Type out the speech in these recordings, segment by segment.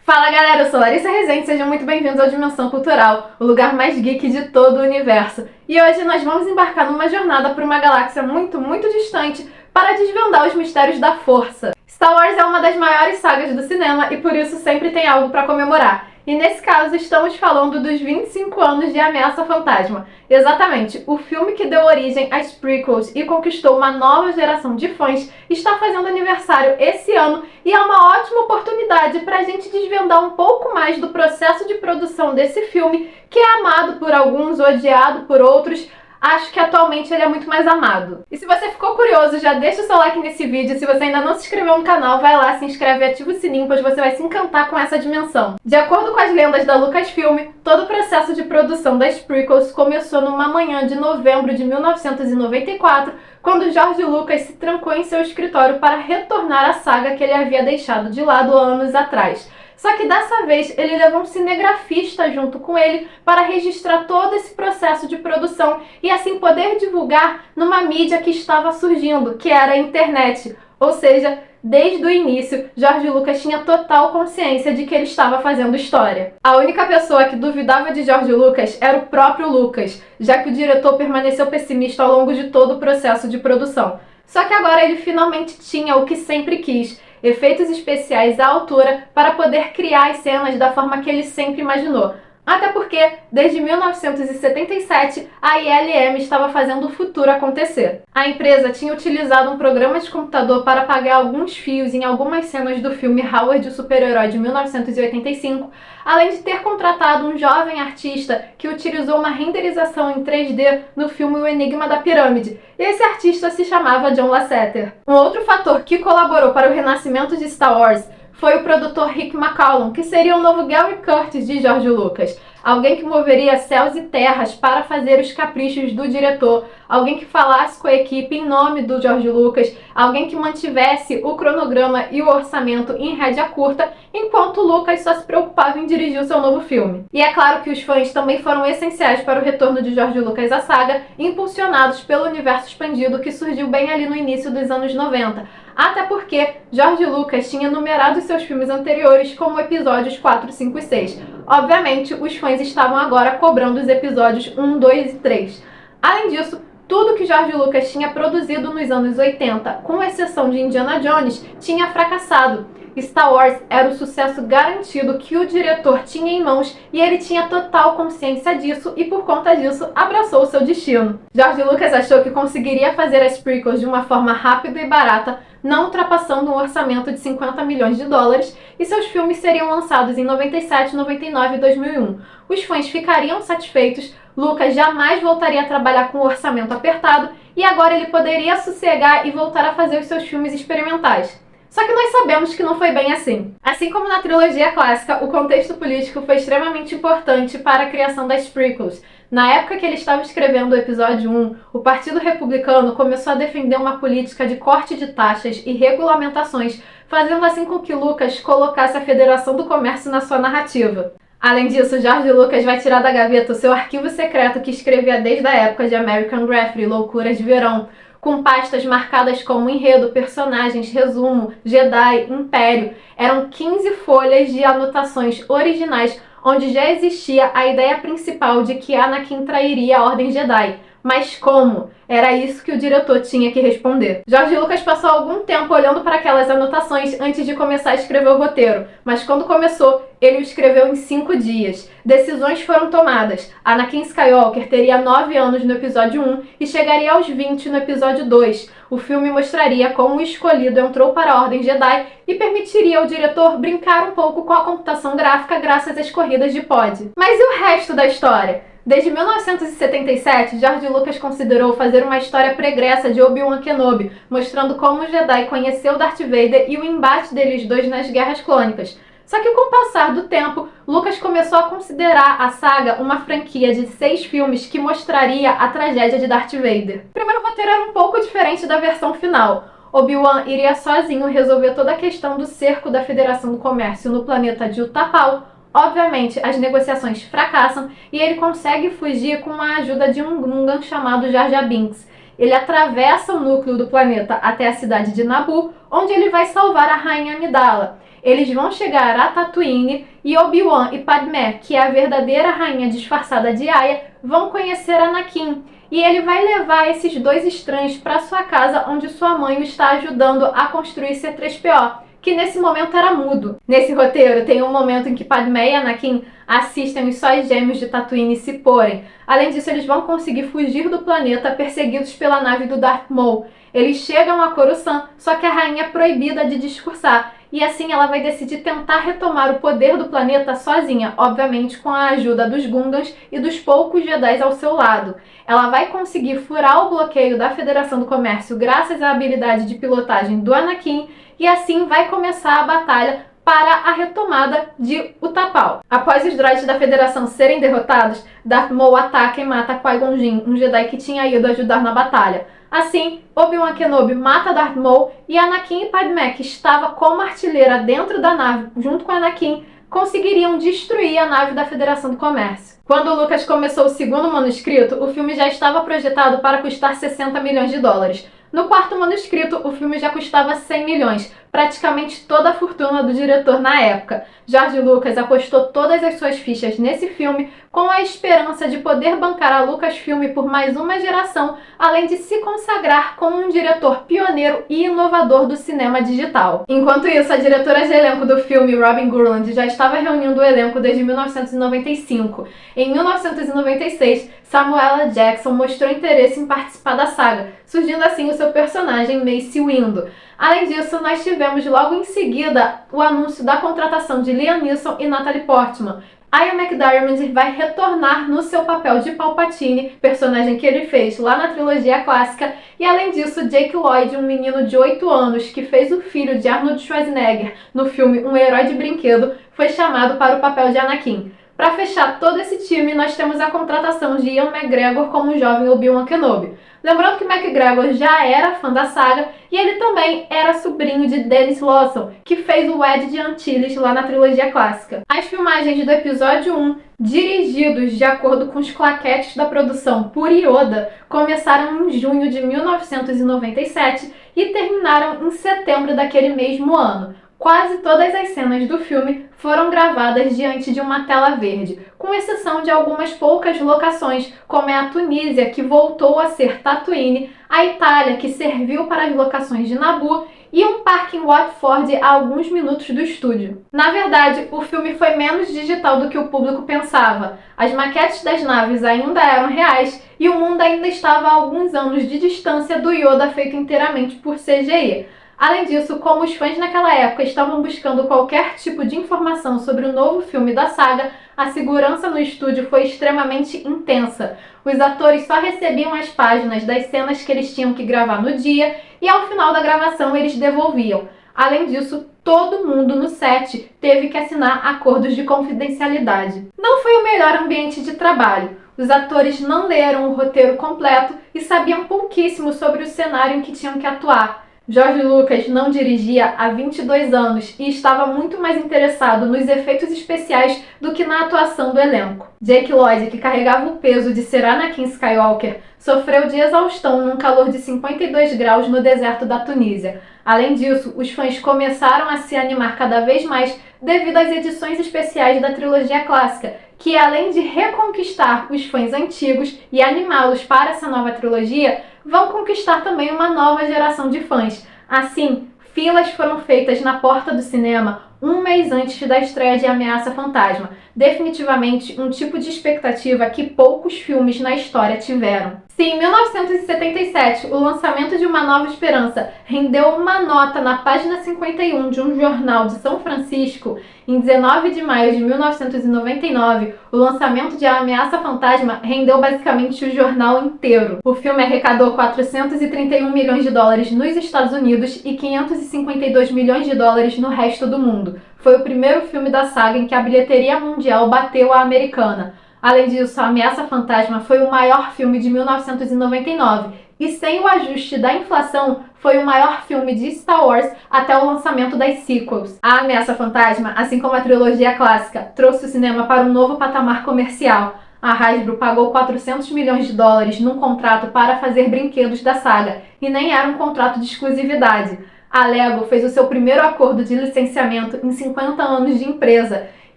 Fala galera, eu sou Larissa Rezende, sejam muito bem-vindos ao Dimensão Cultural, o lugar mais geek de todo o universo. E hoje nós vamos embarcar numa jornada por uma galáxia muito distante para desvendar os mistérios da Força. Star Wars é uma das maiores sagas do cinema e por isso sempre tem algo para comemorar. E nesse caso estamos falando dos 25 anos de Ameaça Fantasma. Exatamente, o filme que deu origem às prequels e conquistou uma nova geração de fãs está fazendo aniversário esse ano e é uma ótima oportunidade para a gente desvendar um pouco mais do processo de produção desse filme, que é amado por alguns, odiado por outros. Acho que atualmente ele é muito mais amado. E se você ficou curioso, já deixa o seu like nesse vídeo. Se você ainda não se inscreveu no canal, vai lá, se inscreve e ativa o sininho, pois você vai se encantar com essa dimensão. De acordo com as lendas da Lucasfilm, todo o processo de produção das prequels começou numa manhã de novembro de 1994, quando George Lucas se trancou em seu escritório para retornar à saga que ele havia deixado de lado anos atrás. Só que dessa vez ele levou um cinegrafista junto com ele para registrar todo esse processo de produção e assim poder divulgar numa mídia que estava surgindo, que era a internet. Ou seja, desde o início, George Lucas tinha total consciência de que ele estava fazendo história. A única pessoa que duvidava de George Lucas era o próprio Lucas, já que o diretor permaneceu pessimista ao longo de todo o processo de produção. Só que agora ele finalmente tinha o que sempre quis: efeitos especiais à altura para poder criar as cenas da forma que ele sempre imaginou. Até porque, desde 1977, a ILM estava fazendo o futuro acontecer. A empresa tinha utilizado um programa de computador para apagar alguns fios em algumas cenas do filme Howard, o Super-Herói de 1985, além de ter contratado um jovem artista que utilizou uma renderização em 3D no filme O Enigma da Pirâmide. E esse artista se chamava John Lasseter. Um outro fator que colaborou para o renascimento de Star Wars foi o produtor Rick McCallum, que seria o novo Gary Curtis de George Lucas. Alguém que moveria céus e terras para fazer os caprichos do diretor, alguém que falasse com a equipe em nome do George Lucas, alguém que mantivesse o cronograma e o orçamento em rédea curta, enquanto Lucas só se preocupava em dirigir o seu novo filme. E é claro que os fãs também foram essenciais para o retorno de George Lucas à saga, impulsionados pelo universo expandido que surgiu bem ali no início dos anos 90. Até porque George Lucas tinha numerado seus filmes anteriores como episódios 4, 5 e 6. Obviamente, os fãs estavam agora cobrando os episódios 1, 2 e 3. Além disso, tudo que George Lucas tinha produzido nos anos 80, com exceção de Indiana Jones, tinha fracassado. Star Wars era o sucesso garantido que o diretor tinha em mãos e ele tinha total consciência disso e por conta disso abraçou o seu destino. George Lucas achou que conseguiria fazer as prequels de uma forma rápida e barata, não ultrapassando um orçamento de 50 milhões de dólares, e seus filmes seriam lançados em 97, 99 e 2001. Os fãs ficariam satisfeitos, Lucas jamais voltaria a trabalhar com um orçamento apertado e agora ele poderia sossegar e voltar a fazer os seus filmes experimentais. Só que nós sabemos que não foi bem assim. Assim como na trilogia clássica, o contexto político foi extremamente importante para a criação das prequels. Na época que ele estava escrevendo o episódio 1, o Partido Republicano começou a defender uma política de corte de taxas e regulamentações, fazendo assim com que Lucas colocasse a Federação do Comércio na sua narrativa. Além disso, George Lucas vai tirar da gaveta o seu arquivo secreto que escrevia desde a época de American Graffiti, Loucuras de Verão, com pastas marcadas como enredo, personagens, resumo, Jedi, Império. Eram 15 folhas de anotações originais, onde já existia a ideia principal de que Anakin trairia a Ordem Jedi. Mas como? Era isso que o diretor tinha que responder. George Lucas passou algum tempo olhando para aquelas anotações antes de começar a escrever o roteiro, mas quando começou, ele o escreveu em 5 dias. Decisões foram tomadas. Anakin Skywalker teria 9 anos no episódio 1 e chegaria aos 20 no episódio 2. O filme mostraria como o escolhido entrou para a Ordem Jedi e permitiria ao diretor brincar um pouco com a computação gráfica graças às corridas de pod. Mas e o resto da história? Desde 1977, George Lucas considerou fazer uma história pregressa de Obi-Wan Kenobi, mostrando como o Jedi conheceu Darth Vader e o embate deles dois nas Guerras Clônicas. Só que com o passar do tempo, Lucas começou a considerar a saga uma franquia de 6 filmes que mostraria a tragédia de Darth Vader. O primeiro roteiro era um pouco diferente da versão final. Obi-Wan iria sozinho resolver toda a questão do cerco da Federação do Comércio no planeta de Utapau. Obviamente, as negociações fracassam e ele consegue fugir com a ajuda de um Gungan chamado Jar Jar Binks. Ele atravessa o núcleo do planeta até a cidade de Naboo, onde ele vai salvar a Rainha Amidala. Eles vão chegar a Tatooine e Obi-Wan e Padmé, que é a verdadeira rainha disfarçada de Aia, vão conhecer Anakin. E ele vai levar esses dois estranhos para sua casa, onde sua mãe o está ajudando a construir C-3PO, que nesse momento era mudo. Nesse roteiro tem um momento em que Padmé e Anakin assistem os sóis gêmeos de Tatooine se porem. Além disso, eles vão conseguir fugir do planeta perseguidos pela nave do Darth Maul. Eles chegam a Coruscant, só que a rainha é proibida de discursar, e assim ela vai decidir tentar retomar o poder do planeta sozinha, obviamente com a ajuda dos Gungans e dos poucos Jedi ao seu lado. Ela vai conseguir furar o bloqueio da Federação do Comércio graças à habilidade de pilotagem do Anakin, e assim vai começar a batalha para a retomada de Utapau. Após os droids da Federação serem derrotados, Darth Maul ataca e mata Qui-Gon Jinn, um Jedi que tinha ido ajudar na batalha. Assim, Obi-Wan Kenobi mata Darth Maul e Anakin e Padmé, que estava como artilheira dentro da nave junto com Anakin, conseguiriam destruir a nave da Federação do Comércio. Quando Lucas começou o segundo manuscrito, o filme já estava projetado para custar 60 milhões de dólares. No quarto manuscrito, o filme já custava 100 milhões, praticamente toda a fortuna do diretor na época. George Lucas apostou todas as suas fichas nesse filme com a esperança de poder bancar a Lucasfilm por mais uma geração, além de se consagrar como um diretor pioneiro e inovador do cinema digital. Enquanto isso, a diretora de elenco do filme, Robin Gurland, já estava reunindo o elenco desde 1995. Em 1996, Samuel L. Jackson mostrou interesse em participar da saga, surgindo assim o seu personagem Mace Windu. Além disso, nós tivemos logo em seguida o anúncio da contratação de Liam Neeson e Natalie Portman. Ian McDiarmid vai retornar no seu papel de Palpatine, personagem que ele fez lá na trilogia clássica, e além disso, Jake Lloyd, um menino de 8 anos que fez o filho de Arnold Schwarzenegger no filme Um Herói de Brinquedo, foi chamado para o papel de Anakin. Para fechar todo esse time, nós temos a contratação de Ian McGregor como o jovem Obi-Wan Kenobi. Lembrando que McGregor já era fã da saga e ele também era sobrinho de Dennis Lawson, que fez o Wedge de Antilles lá na trilogia clássica. As filmagens do episódio 1, dirigidos de acordo com os claquetes da produção por Yoda, começaram em junho de 1997 e terminaram em setembro daquele mesmo ano. Quase todas as cenas do filme foram gravadas diante de uma tela verde, com exceção de algumas poucas locações, como é a Tunísia, que voltou a ser Tatooine, a Itália, que serviu para as locações de Naboo, e um parque em Watford a alguns minutos do estúdio. Na verdade, o filme foi menos digital do que o público pensava. As maquetes das naves ainda eram reais e o mundo ainda estava a alguns anos de distância do Yoda feito inteiramente por CGI. Além disso, como os fãs naquela época estavam buscando qualquer tipo de informação sobre o novo filme da saga, a segurança no estúdio foi extremamente intensa. Os atores só recebiam as páginas das cenas que eles tinham que gravar no dia e ao final da gravação eles devolviam. Além disso, todo mundo no set teve que assinar acordos de confidencialidade. Não foi o melhor ambiente de trabalho. Os atores não leram o roteiro completo e sabiam pouquíssimo sobre o cenário em que tinham que atuar. George Lucas não dirigia há 22 anos e estava muito mais interessado nos efeitos especiais do que na atuação do elenco. Jake Lloyd, que carregava o peso de ser Anakin Skywalker, sofreu de exaustão num calor de 52 graus no deserto da Tunísia. Além disso, os fãs começaram a se animar cada vez mais devido às edições especiais da trilogia clássica, que além de reconquistar os fãs antigos e animá-los para essa nova trilogia, vão conquistar também uma nova geração de fãs. Assim, filas foram feitas na porta do cinema um mês antes da estreia de Ameaça Fantasma. Definitivamente um tipo de expectativa que poucos filmes na história tiveram. Se em 1977 o lançamento de Uma Nova Esperança rendeu uma nota na página 51 de um jornal de São Francisco, em 19 de maio de 1999, o lançamento de A Ameaça Fantasma rendeu basicamente o jornal inteiro. O filme arrecadou 431 milhões de dólares nos Estados Unidos e 552 milhões de dólares no resto do mundo. Foi o primeiro filme da saga em que a bilheteria mundial bateu a americana. Além disso, A Ameaça Fantasma foi o maior filme de 1999 e, sem o ajuste da inflação, foi o maior filme de Star Wars até o lançamento das sequels. A Ameaça Fantasma, assim como a trilogia clássica, trouxe o cinema para um novo patamar comercial. A Hasbro pagou 400 milhões de dólares num contrato para fazer brinquedos da saga, e nem era um contrato de exclusividade. A Lego fez o seu primeiro acordo de licenciamento em 50 anos de empresa.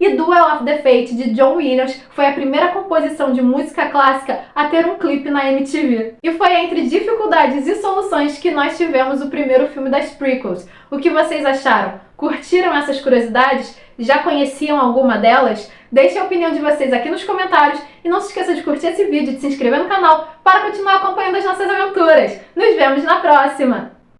E Duel of the Fate, de John Williams, foi a primeira composição de música clássica a ter um clipe na MTV. E foi entre dificuldades e soluções que nós tivemos o primeiro filme das prequels. O que vocês acharam? Curtiram essas curiosidades? Já conheciam alguma delas? Deixem a opinião de vocês aqui nos comentários e não se esqueça de curtir esse vídeo e de se inscrever no canal para continuar acompanhando as nossas aventuras. Nos vemos na próxima!